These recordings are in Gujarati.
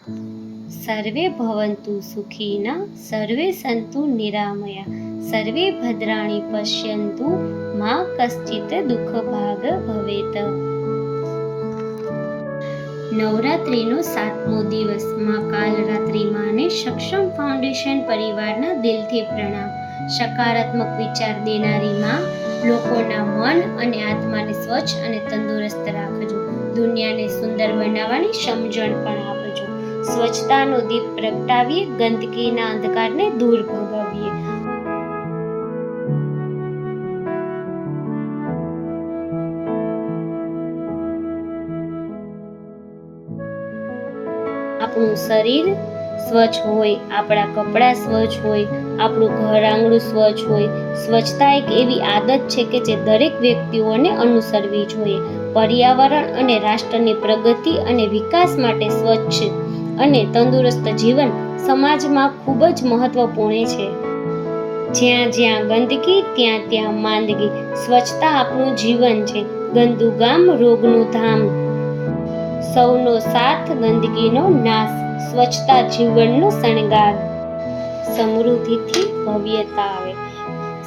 સર્વે ભવन्तु સુખીના સર્વે સંતુ નિરામયા સર્વે ભદ્રાણિ પશ્યन्तु મા કશ્ચિત દુઃખ ભાગ ભવેત. નવરાત્રિનો 7મો દિવસ માં કાલરાત્રિ માને સક્ષમ ફાઉન્ડેશન પરિવારના દિલથી પ્રણામ. સકારાત્મક વિચાર દેનારી માં, લોકોના મન અને આત્માને સ્વચ્છ અને તંદુરસ્ત રાખજો. દુનિયાને સુંદર બનાવવાની સમજણ પણ આપજો. સ્વચ્છતાનો દીપ પ્રગટાવીએ, ગંદકીના અંધકારને દૂર ભગાવીએ. આપણું શરીર સ્વચ્છ હોય, આપણા કપડાં સ્વચ્છ હોય, આપણું ઘર આંગણું સ્વચ્છ હોય. સ્વચ્છતા એક એવી આદત છે કે જે દરેક વ્યક્તિઓને અનુસરવી જોઈએ. પર્યાવરણ અને રાષ્ટ્રની પ્રગતિ અને વિકાસ માટે સ્વચ્છ અને તંદુરસ્ત જીવન સમાજમાં ખૂબ જ મહત્વપૂર્ણ છે. જ્યાં જ્યાં ગંદકી ત્યાં ત્યાં માંદગી. સ્વચ્છતા આપણું જીવન છે. ગંદુ ગામ રોગનું ધામ. સૌનો સાથ ગંદકીનો નાશ. સ્વચ્છતા જીવનનો શણગાર. સમૃદ્ધિથી ભવ્યતા આવે,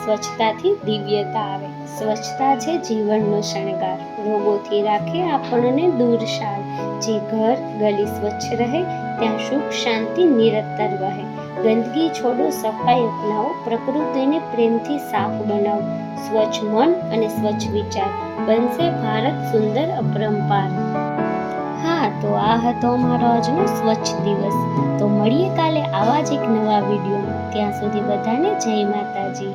સ્વચ્છતાથી દિવ્યતા આવે. સ્વચ્છતા છે જીવનનો શણગાર. રોગોથી રાખે આપણને દૂર સાર. જે ઘર ગલી સ્વચ્છ રહે ત્યાં સુખ શાંતિ નિરંતર વહે. ગંદકી છોડો, સફાઈ અપનાવો, પ્રકૃતિને પ્રેમથી સાફ બનાવો. સ્વચ્છ મન અને સ્વચ્છ વિચાર, બનશે ભારત સુંદર અપરંપાર. હા, તો આ હતો અમારો આજનો સ્વચ્છ દિવસ. તો મળીએ કાલે આવા જ એક નવા વિડીયોમાં. ત્યાં સુધી બધાને જય માતાજી.